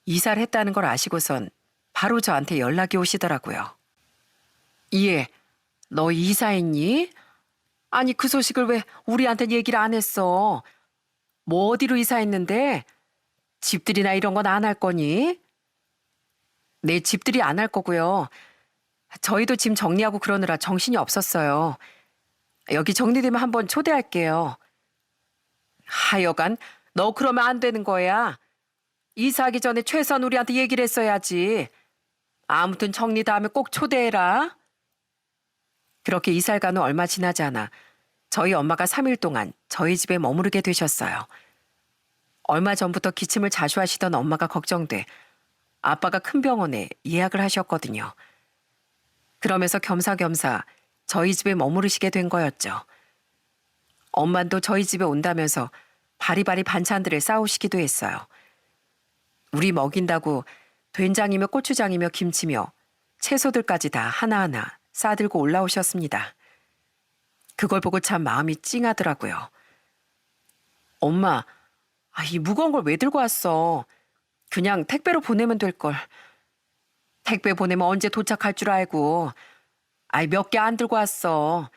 이사를 했다는 걸 아시고선 바로 저한테 연락이 오시더라고요. 예, 너 이사했니? 아니 그 소식을 왜 우리한테 얘기를 안 했어? 뭐 어디로 이사했는데? 집들이나 이런 건 안 할 거니? 네, 집들이 안 할 거고요. 저희도 짐 정리하고 그러느라 정신이 없었어요. 여기 정리되면 한번 초대할게요. 하여간 너 그러면 안 되는 거야. 이사하기 전에 최소한 우리한테 얘기를 했어야지. 아무튼 정리 다음에 꼭 초대해라. 그렇게 이사를 간 후 얼마 지나지 않아 저희 엄마가 3일 동안 저희 집에 머무르게 되셨어요. 얼마 전부터 기침을 자주 하시던 엄마가 걱정돼 아빠가 큰 병원에 예약을 하셨거든요. 그러면서 겸사겸사 저희 집에 머무르시게 된 거였죠. 엄마도 저희 집에 온다면서 바리바리 반찬들을 싸오시기도 했어요. 우리 먹인다고 된장이며 고추장이며 김치며 채소들까지 다 하나하나 싸들고 올라오셨습니다. 그걸 보고 참 마음이 찡하더라고요. 엄마, 이 무거운 걸 왜 들고 왔어? 그냥 택배로 보내면 될걸. 택배 보내면 언제 도착할 줄 알고. 몇 개 안 들고 왔어.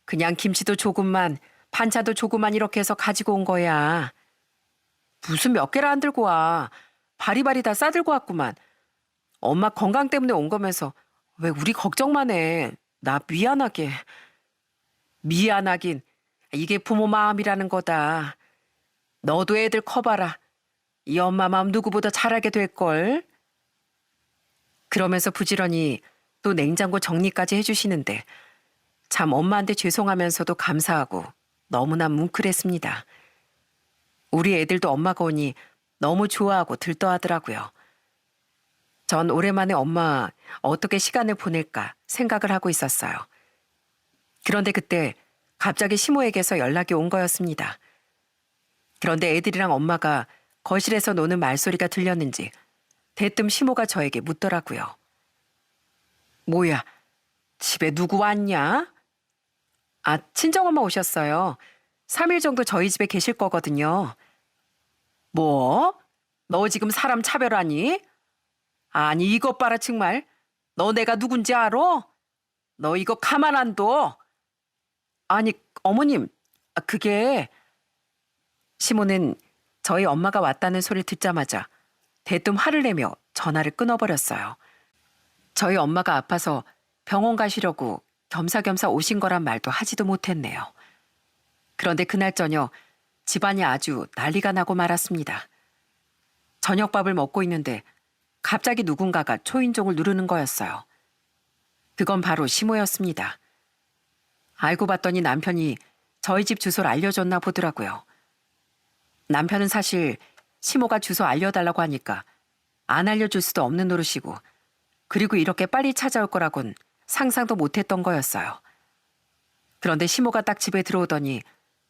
그냥 김치도 조금만, 반찬도 조금만 이렇게 해서 가지고 온 거야. 무슨 몇 개를 안 들고 와. 바리바리 다 싸들고 왔구만. 엄마 건강 때문에 온 거면서 왜 우리 걱정만 해. 나 미안하게. 미안하긴. 이게 부모 마음이라는 거다. 너도 애들 커봐라. 이 엄마 마음 누구보다 잘하게 될걸. 그러면서 부지런히 또 냉장고 정리까지 해주시는데 참 엄마한테 죄송하면서도 감사하고 너무나 뭉클했습니다. 우리 애들도 엄마가 오니 너무 좋아하고 들떠하더라고요. 전 오랜만에 엄마 어떻게 시간을 보낼까 생각을 하고 있었어요. 그런데 그때 갑자기 시모에게서 연락이 온 거였습니다. 그런데 애들이랑 엄마가 거실에서 노는 말소리가 들렸는지 대뜸 시모가 저에게 묻더라고요. 뭐야, 집에 누구 왔냐? 친정엄마 오셨어요. 3일 정도 저희 집에 계실 거거든요. 뭐? 너 지금 사람 차별하니? 아니 이것 봐라 정말. 너 내가 누군지 알아? 너 이거 가만 안 둬. 아니 어머님, 그게... 시모는 저희 엄마가 왔다는 소리를 듣자마자 대뜸 화를 내며 전화를 끊어버렸어요. 저희 엄마가 아파서 병원 가시려고 겸사겸사 오신 거란 말도 하지도 못했네요. 그런데 그날 저녁 집안이 아주 난리가 나고 말았습니다. 저녁밥을 먹고 있는데 갑자기 누군가가 초인종을 누르는 거였어요. 그건 바로 시모였습니다. 알고 봤더니 남편이 저희 집 주소를 알려줬나 보더라고요. 남편은 사실 시모가 주소 알려달라고 하니까 안 알려줄 수도 없는 노릇이고 그리고 이렇게 빨리 찾아올 거라곤 상상도 못했던 거였어요. 그런데 시모가 딱 집에 들어오더니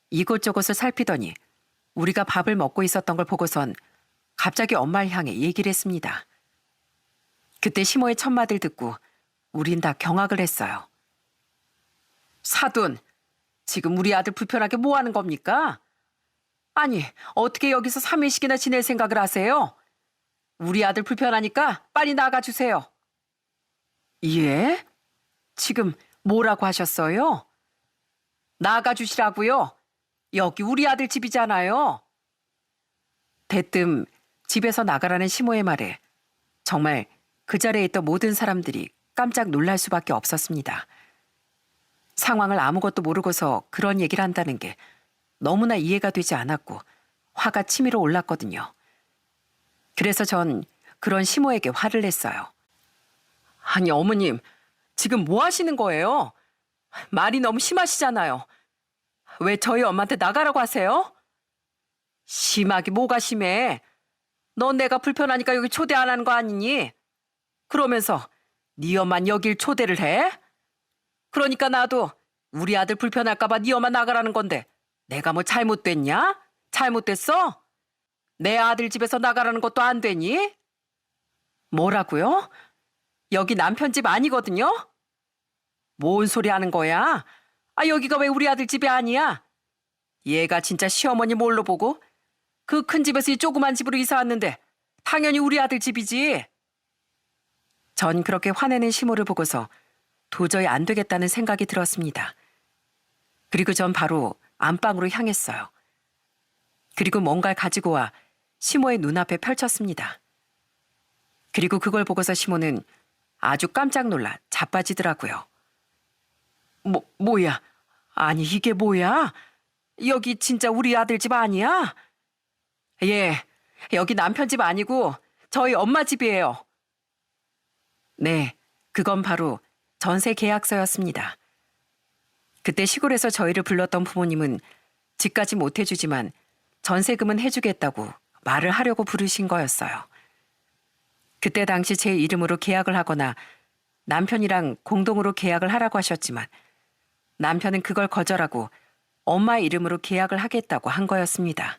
이곳저곳을 살피더니 우리가 밥을 먹고 있었던 걸 보고선 갑자기 엄마를 향해 얘기를 했습니다. 그때 시모의 첫마디를 듣고 우린 다 경악을 했어요. 사돈, 지금 우리 아들 불편하게 뭐 하는 겁니까? 아니, 어떻게 여기서 3일씩이나 지낼 생각을 하세요? 우리 아들 불편하니까 빨리 나가주세요. 예? 지금 뭐라고 하셨어요? 나가주시라고요? 여기 우리 아들 집이잖아요. 대뜸 집에서 나가라는 시모의 말에 정말 그 자리에 있던 모든 사람들이 깜짝 놀랄 수밖에 없었습니다. 상황을 아무것도 모르고서 그런 얘기를 한다는 게 너무나 이해가 되지 않았고 화가 치밀어 올랐거든요. 그래서 전 그런 시모에게 화를 냈어요. 아니 어머님, 지금 뭐 하시는 거예요? 말이 너무 심하시잖아요. 왜 저희 엄마한테 나가라고 하세요? 심하게 뭐가 심해? 넌 내가 불편하니까 여기 초대 안 하는 거 아니니? 그러면서 네 엄만 여길 초대를 해? 그러니까 나도 우리 아들 불편할까 봐 네 엄마 나가라는 건데 내가 뭐 잘못됐냐? 잘못됐어? 내 아들 집에서 나가라는 것도 안 되니? 뭐라고요? 여기 남편 집 아니거든요? 뭔 소리 하는 거야? 아, 여기가 왜 우리 아들 집이 아니야? 얘가 진짜 시어머니 뭘로 보고 그 큰 집에서 이 조그만 집으로 이사 왔는데 당연히 우리 아들 집이지. 전 그렇게 화내는 시모를 보고서 도저히 안 되겠다는 생각이 들었습니다. 그리고 전 바로 안방으로 향했어요. 그리고 뭔가를 가지고 와 시모의 눈앞에 펼쳤습니다. 그리고 그걸 보고서 시모는 아주 깜짝 놀라 자빠지더라고요. 뭐야? 아니 이게 뭐야? 여기 진짜 우리 아들 집 아니야? 예, 여기 남편 집 아니고 저희 엄마 집이에요. 네, 그건 바로 전세 계약서였습니다. 그때 시골에서 저희를 불렀던 부모님은 집까지 못 해주지만 전세금은 해주겠다고 말을 하려고 부르신 거였어요. 그때 당시 제 이름으로 계약을 하거나 남편이랑 공동으로 계약을 하라고 하셨지만 남편은 그걸 거절하고 엄마의 이름으로 계약을 하겠다고 한 거였습니다.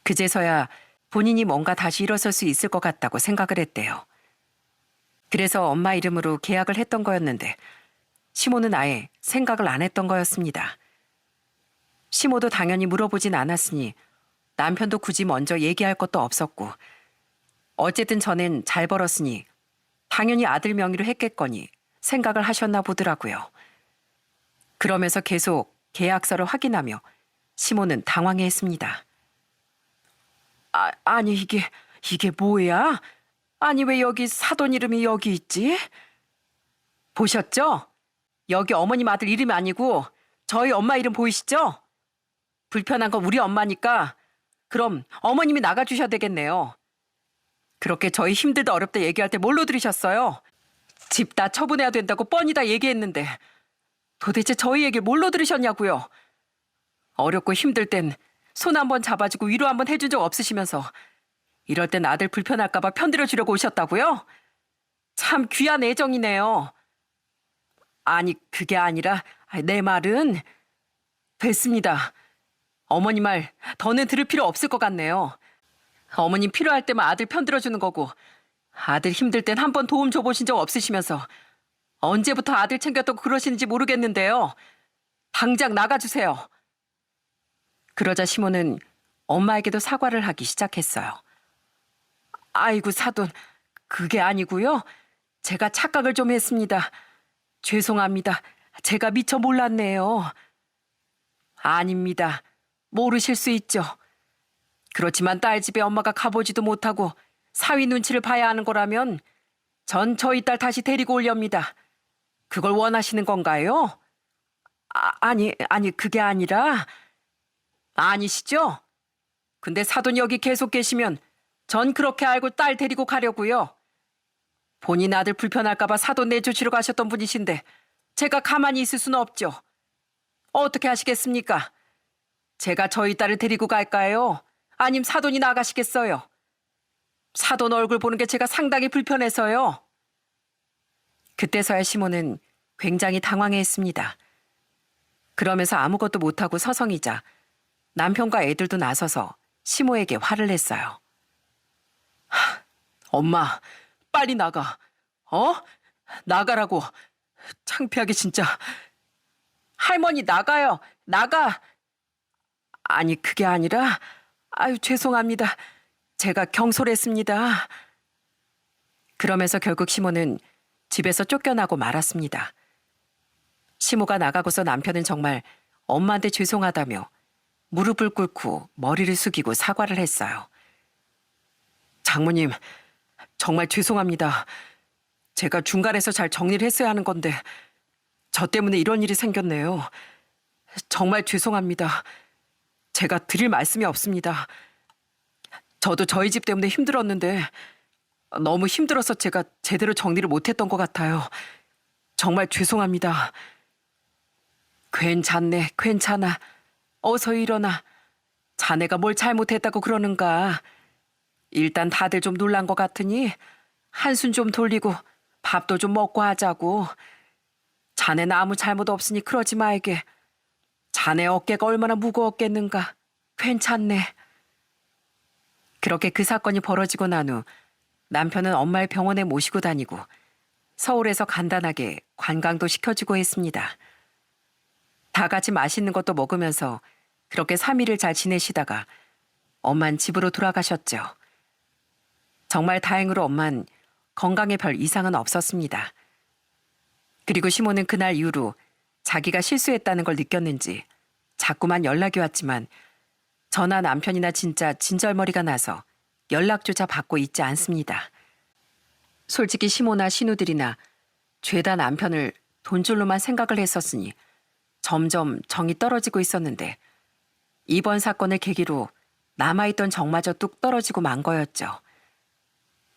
그제서야 본인이 뭔가 다시 일어설 수 있을 것 같다고 생각을 했대요. 그래서 엄마 이름으로 계약을 했던 거였는데 시모는 아예 생각을 안 했던 거였습니다. 시모도 당연히 물어보진 않았으니 남편도 굳이 먼저 얘기할 것도 없었고 어쨌든 저는 잘 벌었으니 당연히 아들 명의로 했겠거니 생각을 하셨나 보더라고요. 그러면서 계속 계약서를 확인하며 시모는 당황해했습니다. 아니 이게 뭐야? 아니 왜 여기 사돈 이름이 여기 있지? 보셨죠? 여기 어머님 아들 이름이 아니고 저희 엄마 이름 보이시죠? 불편한 건 우리 엄마니까 그럼 어머님이 나가주셔야 되겠네요. 그렇게 저희 힘들다 어렵다 얘기할 때 뭘로 들으셨어요? 집 다 처분해야 된다고 뻔히 다 얘기했는데 도대체 저희 얘기를 뭘로 들으셨냐고요? 어렵고 힘들 땐 손 한번 잡아주고 위로 한번 해준 적 없으시면서 이럴 땐 아들 불편할까 봐 편들어 주려고 오셨다고요? 참 귀한 애정이네요. 아니 그게 아니라 내 말은 됐습니다. 어머니 말 더는 들을 필요 없을 것 같네요. 어머님 필요할 때만 아들 편들어 주는 거고 아들 힘들 땐 한 번 도움 줘보신 적 없으시면서 언제부터 아들 챙겼다고 그러시는지 모르겠는데요. 당장 나가주세요. 그러자 시모는 엄마에게도 사과를 하기 시작했어요. 아이고 사돈, 그게 아니고요. 제가 착각을 좀 했습니다. 죄송합니다. 제가 미처 몰랐네요. 아닙니다. 모르실 수 있죠. 그렇지만 딸 집에 엄마가 가보지도 못하고 사위 눈치를 봐야 하는 거라면 전 저희 딸 다시 데리고 오렵니다. 그걸 원하시는 건가요? 아니 그게 아니라 아니시죠? 근데 사돈 여기 계속 계시면 전 그렇게 알고 딸 데리고 가려고요. 본인 아들 불편할까 봐 사돈 내주시러 가셨던 분이신데 제가 가만히 있을 수는 없죠. 어떻게 하시겠습니까? 제가 저희 딸을 데리고 갈까요? 아님 사돈이 나가시겠어요? 사돈 얼굴 보는 게 제가 상당히 불편해서요. 그때서야 시모는 굉장히 당황해했습니다. 그러면서 아무것도 못하고 서성이자 남편과 애들도 나서서 시모에게 화를 냈어요. 엄마, 빨리 나가. 어? 나가라고. 창피하게 진짜. 할머니 나가요. 나가. 아니 그게 아니라 아유 죄송합니다. 제가 경솔했습니다. 그러면서 결국 시모는 집에서 쫓겨나고 말았습니다. 시모가 나가고서 남편은 정말 엄마한테 죄송하다며 무릎을 꿇고 머리를 숙이고 사과를 했어요. 장모님, 정말 죄송합니다. 제가 중간에서 잘 정리를 했어야 하는 건데 저 때문에 이런 일이 생겼네요. 정말 죄송합니다. 제가 드릴 말씀이 없습니다. 저도 저희 집 때문에 힘들었는데 너무 힘들어서 제가 제대로 정리를 못했던 것 같아요. 정말 죄송합니다. 괜찮네, 괜찮아. 어서 일어나. 자네가 뭘 잘못했다고 그러는가. 일단 다들 좀 놀란 것 같으니 한숨 좀 돌리고 밥도 좀 먹고 하자고. 자네는 아무 잘못 없으니 그러지 말게. 자네 어깨가 얼마나 무거웠겠는가. 괜찮네. 그렇게 그 사건이 벌어지고 난 후 남편은 엄마를 병원에 모시고 다니고 서울에서 간단하게 관광도 시켜주고 했습니다. 다 같이 맛있는 것도 먹으면서 그렇게 3일을 잘 지내시다가 엄만 집으로 돌아가셨죠. 정말 다행으로 엄만 건강에 별 이상은 없었습니다. 그리고 시모는 그날 이후로 자기가 실수했다는 걸 느꼈는지 자꾸만 연락이 왔지만 저나 남편이나 진짜 진절머리가 나서 연락조차 받고 있지 않습니다. 솔직히 시모나 신우들이나 죄다 남편을 돈줄로만 생각을 했었으니 점점 정이 떨어지고 있었는데 이번 사건을 계기로 남아있던 정마저 뚝 떨어지고 만 거였죠.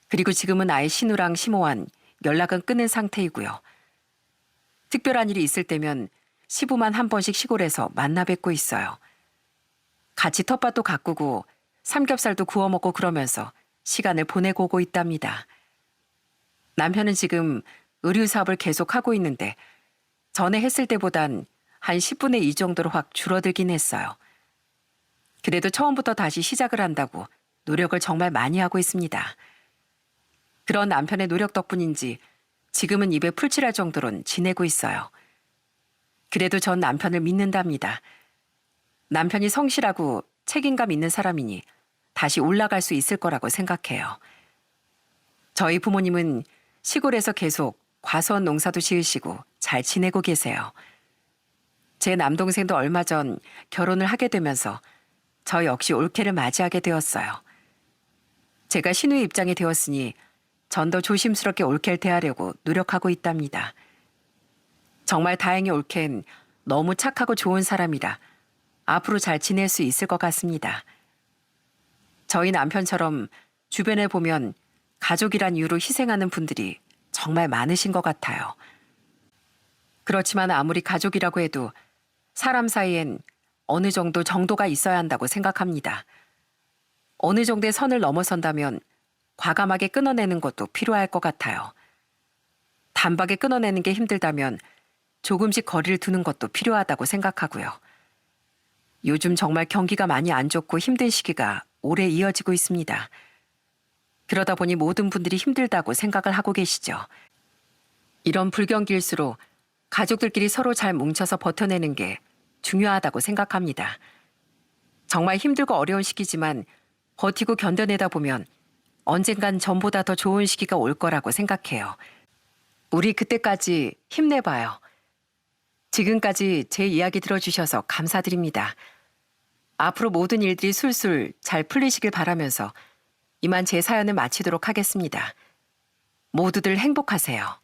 그리고 지금은 아예 신우랑 시모와는 연락은 끊은 상태이고요. 특별한 일이 있을 때면 시부만 한 번씩 시골에서 만나 뵙고 있어요. 같이 텃밭도 가꾸고 삼겹살도 구워 먹고 그러면서 시간을 보내고 오고 있답니다. 남편은 지금 의류 사업을 계속하고 있는데 전에 했을 때보단 한 10분의 2 정도로 확 줄어들긴 했어요. 그래도 처음부터 다시 시작을 한다고 노력을 정말 많이 하고 있습니다. 그런 남편의 노력 덕분인지 지금은 입에 풀칠할 정도로는 지내고 있어요. 그래도 전 남편을 믿는답니다. 남편이 성실하고 책임감 있는 사람이니 다시 올라갈 수 있을 거라고 생각해요. 저희 부모님은 시골에서 계속 과수원 농사도 지으시고 잘 지내고 계세요. 제 남동생도 얼마 전 결혼을 하게 되면서 저 역시 올케를 맞이하게 되었어요. 제가 신우의 입장이 되었으니 전 더 조심스럽게 올케를 대하려고 노력하고 있답니다. 정말 다행히 올케는 너무 착하고 좋은 사람이라 앞으로 잘 지낼 수 있을 것 같습니다. 저희 남편처럼 주변에 보면 가족이란 이유로 희생하는 분들이 정말 많으신 것 같아요. 그렇지만 아무리 가족이라고 해도 사람 사이엔 어느 정도 정도가 있어야 한다고 생각합니다. 어느 정도의 선을 넘어선다면 과감하게 끊어내는 것도 필요할 것 같아요. 단박에 끊어내는 게 힘들다면 조금씩 거리를 두는 것도 필요하다고 생각하고요. 요즘 정말 경기가 많이 안 좋고 힘든 시기가 오래 이어지고 있습니다. 그러다 보니 모든 분들이 힘들다고 생각을 하고 계시죠. 이런 불경기일수록 가족들끼리 서로 잘 뭉쳐서 버텨내는 게 중요하다고 생각합니다. 정말 힘들고 어려운 시기지만 버티고 견뎌내다 보면 언젠간 전보다 더 좋은 시기가 올 거라고 생각해요. 우리 그때까지 힘내봐요. 지금까지 제 이야기 들어주셔서 감사드립니다. 앞으로 모든 일들이 술술 잘 풀리시길 바라면서 이만 제 사연을 마치도록 하겠습니다. 모두들 행복하세요.